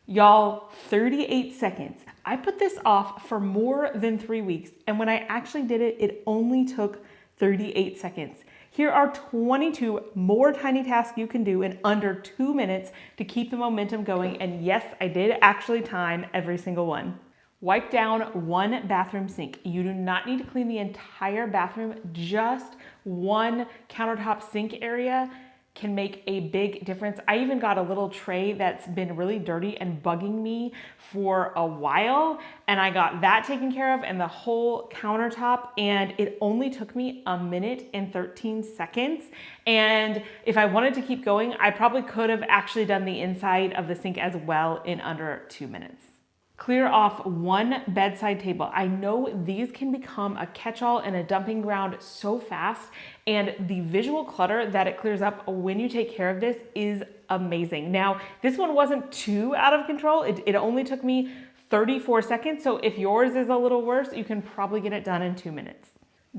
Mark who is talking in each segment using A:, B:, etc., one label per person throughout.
A: Y'all, 38 seconds. I put this off for more than 3 weeks, and when I actually did it, it only took 38 seconds. Here are 22 more tiny tasks you can do in under 2 minutes to keep the momentum going, and yes, I did actually time every single one. Wipe down one bathroom sink. You do not need to clean the entire bathroom, just one countertop sink area can make a big difference. I even got a little tray that's been really dirty and bugging me for a while, and I got that taken care of and the whole countertop, and it only took me 1 minute and 13 seconds. And if I wanted to keep going, I probably could have actually done the inside of the sink as well in under 2 minutes. Clear off one bedside table. I know these can become a catch-all and a dumping ground so fast, and the visual clutter that it clears up when you take care of this is amazing. Now, this one wasn't too out of control. It only took me 34 seconds, so if yours is a little worse, you can probably get it done in 2 minutes.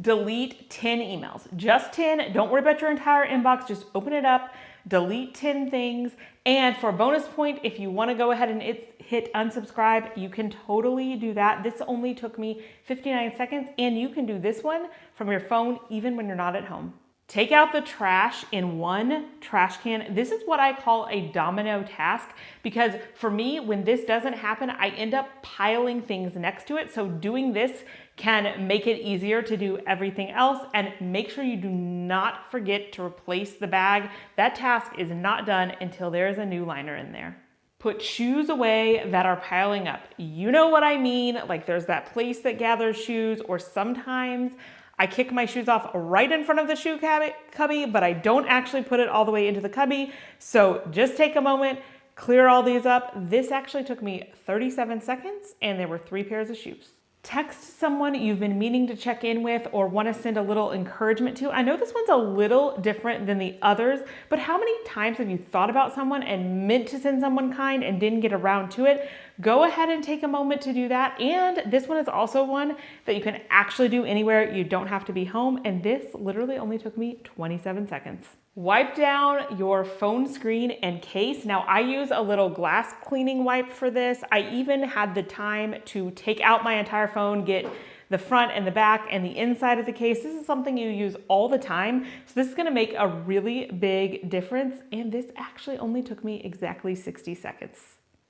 A: Delete 10 emails, just 10. Don't worry about your entire inbox, just open it up, delete 10 things. And for a bonus point, if you want to go ahead and hit unsubscribe, you can totally do that. This only took me 59 seconds, and you can do this one from your phone even when you're not at home. Take out the trash in one trash can. This is what I call a domino task, because for me, when this doesn't happen, I end up piling things next to it. So doing this can make it easier to do everything else, and make sure you do not forget to replace the bag. That task is not done until there is a new liner in there. Put shoes away that are piling up. You know what I mean? Like there's that place that gathers shoes, or sometimes I kick my shoes off right in front of the shoe cubby, but I don't actually put it all the way into the cubby. So just take a moment, clear all these up. This actually took me 37 seconds, and there were 3 pairs of shoes. Text someone you've been meaning to check in with or want to send a little encouragement to. I know this one's a little different than the others, but how many times have you thought about someone and meant to send someone kind and didn't get around to it? Go ahead and take a moment to do that. And this one is also one that you can actually do anywhere. You don't have to be home. And this literally only took me 27 seconds. Wipe down your phone screen and case. Now I use a little glass cleaning wipe for this. I even had the time to take out my entire phone, get the front and the back and the inside of the case. This is something you use all the time. So this is gonna make a really big difference. And this actually only took me exactly 60 seconds.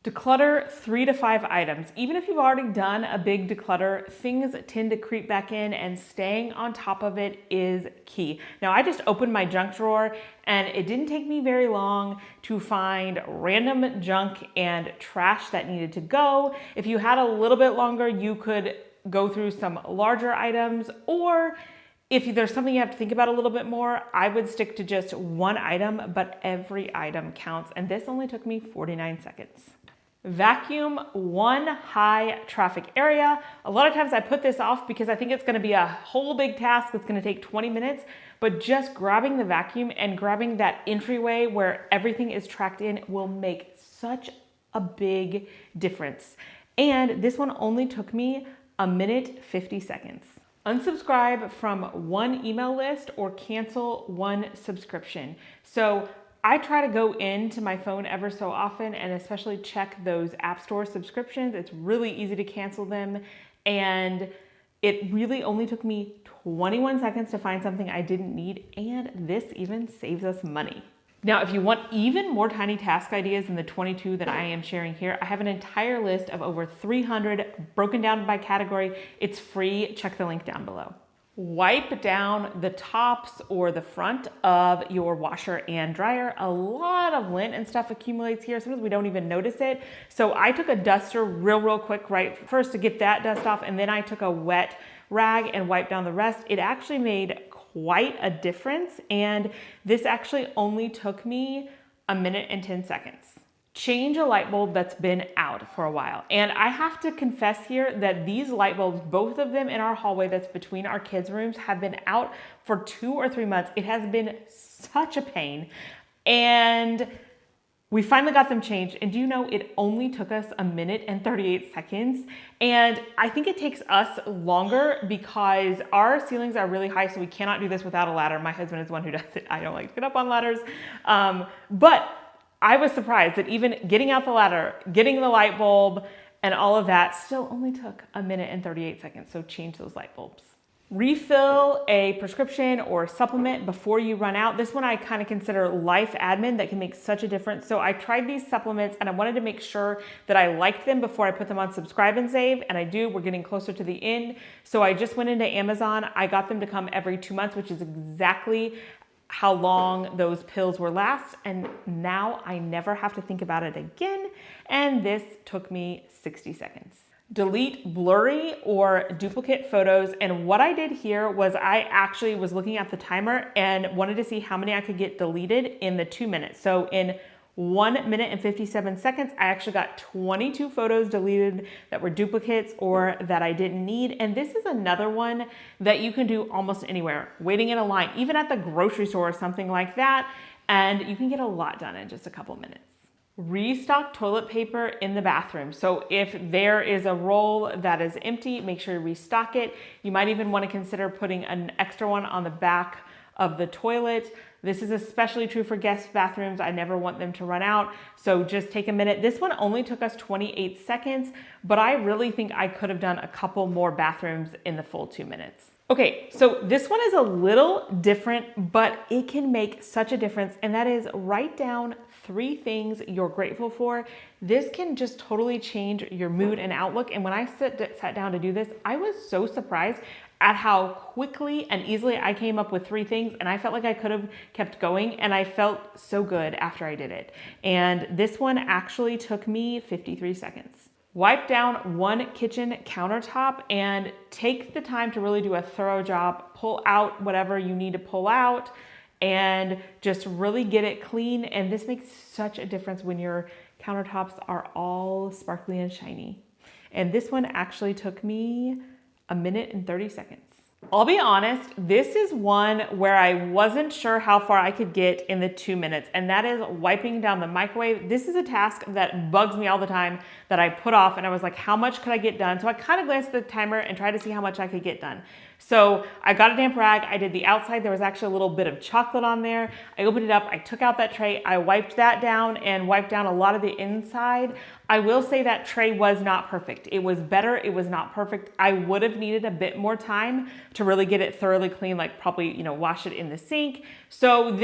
A: Declutter 3 to 5 items. Even if you've already done a big declutter, things tend to creep back in, and staying on top of it is key. Now I just opened my junk drawer, and it didn't take me very long to find random junk and trash that needed to go. If you had a little bit longer, you could go through some larger items, or if there's something you have to think about a little bit more, I would stick to just one item, but every item counts. And this only took me 49 seconds. Vacuum one high traffic area. A lot of times I put this off because I think it's gonna be a whole big task that's gonna take 20 minutes, but just grabbing the vacuum and grabbing that entryway where everything is tracked in will make such a big difference. And this one only took me 1 minute, 50 seconds. Unsubscribe from one email list or cancel one subscription. So I try to go into my phone ever so often and especially check those app store subscriptions. It's really easy to cancel them, and it really only took me 21 seconds to find something I didn't need, and this even saves us money. Now, if you want even more tiny task ideas than the 22 that I am sharing here, I have an entire list of over 300 broken down by category. It's free. Check the link down below. Wipe down the tops or the front of your washer and dryer. A lot of lint and stuff accumulates here. Sometimes we don't even notice it. So I took a duster real quick, right first to get that dust off, and then I took a wet rag and wiped down the rest. It actually made quite a difference, and this actually only took me 1 minute and 10 seconds. Change a light bulb that's been out for a while. And I have to confess here that these light bulbs, both of them in our hallway that's between our kids' rooms, have been out for 2 or 3 months. It has been such a pain. And we finally got them changed. And do you know, it only took us 1 minute and 38 seconds. And I think it takes us longer because our ceilings are really high, so we cannot do this without a ladder. My husband is the one who does it. I don't like to get up on ladders. But I was surprised that even getting out the ladder, getting the light bulb, and all of that still only took 1 minute and 38 seconds. So change those light bulbs. Refill a prescription or supplement before you run out. This one I kind of consider life admin that can make such a difference. So I tried these supplements and I wanted to make sure that I liked them before I put them on subscribe and save. And I do, we're getting closer to the end. So I just went into Amazon. I got them to come every 2 months, which is exactly how long those pills were last. And now I never have to think about it again. And this took me 60 seconds. Delete blurry or duplicate photos. And what I did here was I actually was looking at the timer and wanted to see how many I could get deleted in the 2 minutes. So in 1 minute and 57 seconds, I actually got 22 photos deleted that were duplicates or that I didn't need. And this is another one that you can do almost anywhere, waiting in a line, even at the grocery store or something like that. And you can get a lot done in just a couple minutes. Restock toilet paper in the bathroom. So if there is a roll that is empty, make sure you restock it. You might even want to consider putting an extra one on the back of the toilet. This is especially true for guest bathrooms. I never want them to run out. So just take a minute. This one only took us 28 seconds, but I really think I could have done a couple more bathrooms in the full 2 minutes. Okay, so this one is a little different, but it can make such a difference. And that is write down 3 things you're grateful for. This can just totally change your mood and outlook. And when I sat down to do this, I was so surprised at how quickly and easily I came up with 3 things. And I felt like I could have kept going and I felt so good after I did it. And this one actually took me 53 seconds. Wipe down 1 kitchen countertop and take the time to really do a thorough job. Pull out whatever you need to pull out and just really get it clean. And this makes such a difference when your countertops are all sparkly and shiny. And this one actually took me 1 minute and 30 seconds. I'll be honest, this is one where I wasn't sure how far I could get in the 2 minutes, and that is wiping down the microwave. This is a task that bugs me all the time that I put off, and I was like, how much could I get done? So I kind of glanced at the timer and tried to see how much I could get done. So I got a damp rag, I did the outside, there was actually a little bit of chocolate on there. I opened it up, I took out that tray, I wiped that down and wiped down a lot of the inside. I will say that tray was not perfect. It was better, it was not perfect. I would have needed a bit more time to really get it thoroughly clean, like probably, wash it in the sink. So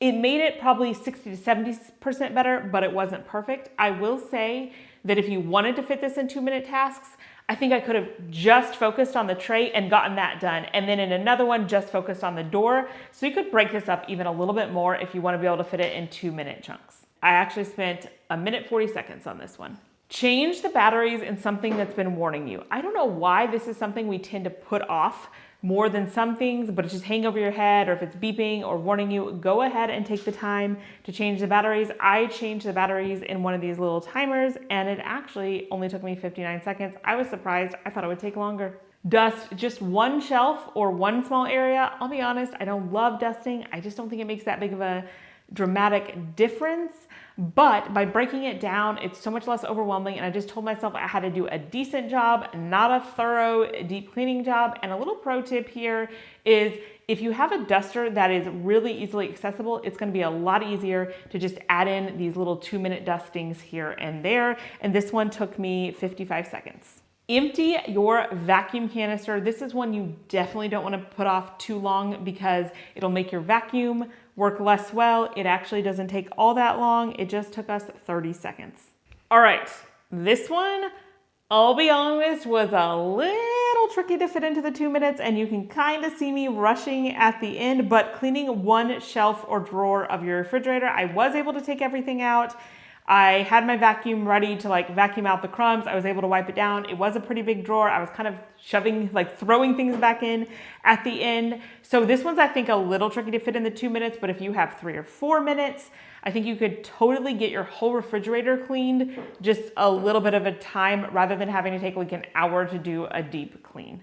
A: it made it probably 60 to 70% better, but it wasn't perfect. I will say that if you wanted to fit this in 2 minute tasks, I think I could have just focused on the tray and gotten that done. And then in another one, just focused on the door. So you could break this up even a little bit more if you want to be able to fit it in 2 minute chunks. I actually spent 1 minute 40 seconds on this one. Change the batteries in something that's been warning you. I don't know why this is something we tend to put off more than some things, but it's just hanging over your head, or if it's beeping or warning you, go ahead and take the time to change the batteries. I changed the batteries in one of these little timers and it actually only took me 59 seconds. I was surprised. I thought it would take longer. Dust just 1 shelf or 1 small area. I'll be honest, I don't love dusting. I just don't think it makes that big of a dramatic difference. But by breaking it down, it's so much less overwhelming. And I just told myself I had to do a decent job, not a thorough deep cleaning job. And a little pro tip here is if you have a duster that is really easily accessible, it's going to be a lot easier to just add in these little 2 minute dustings here and there. And this one took me 55 seconds. Empty your vacuum canister. This is one you definitely don't want to put off too long because it'll make your vacuum work less well. It actually doesn't take all that long. It just took us 30 seconds. All right, this one, I'll be honest, was a little tricky to fit into the 2 minutes, and you can kind of see me rushing at the end, but cleaning 1 shelf or drawer of your refrigerator, I was able to take everything out. I had my vacuum ready to vacuum out the crumbs. I was able to wipe it down. It was a pretty big drawer. I was kind of throwing things back in at the end. So this one's, I think, a little tricky to fit in the 2 minutes, but if you have 3 or 4 minutes, I think you could totally get your whole refrigerator cleaned just a little bit of a time rather than having to take an hour to do a deep clean.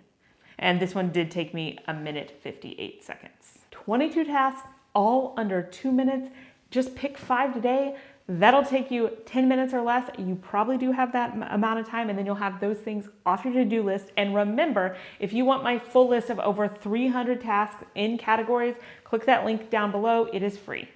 A: And this one did take me 1 minute 58 seconds. 22 tasks, all under 2 minutes. Just pick 5 today. That'll take you 10 minutes or less. You probably do have that amount of time, and then you'll have those things off your to-do list. And remember, if you want my full list of over 300 tasks in categories, click that link down below. It is free.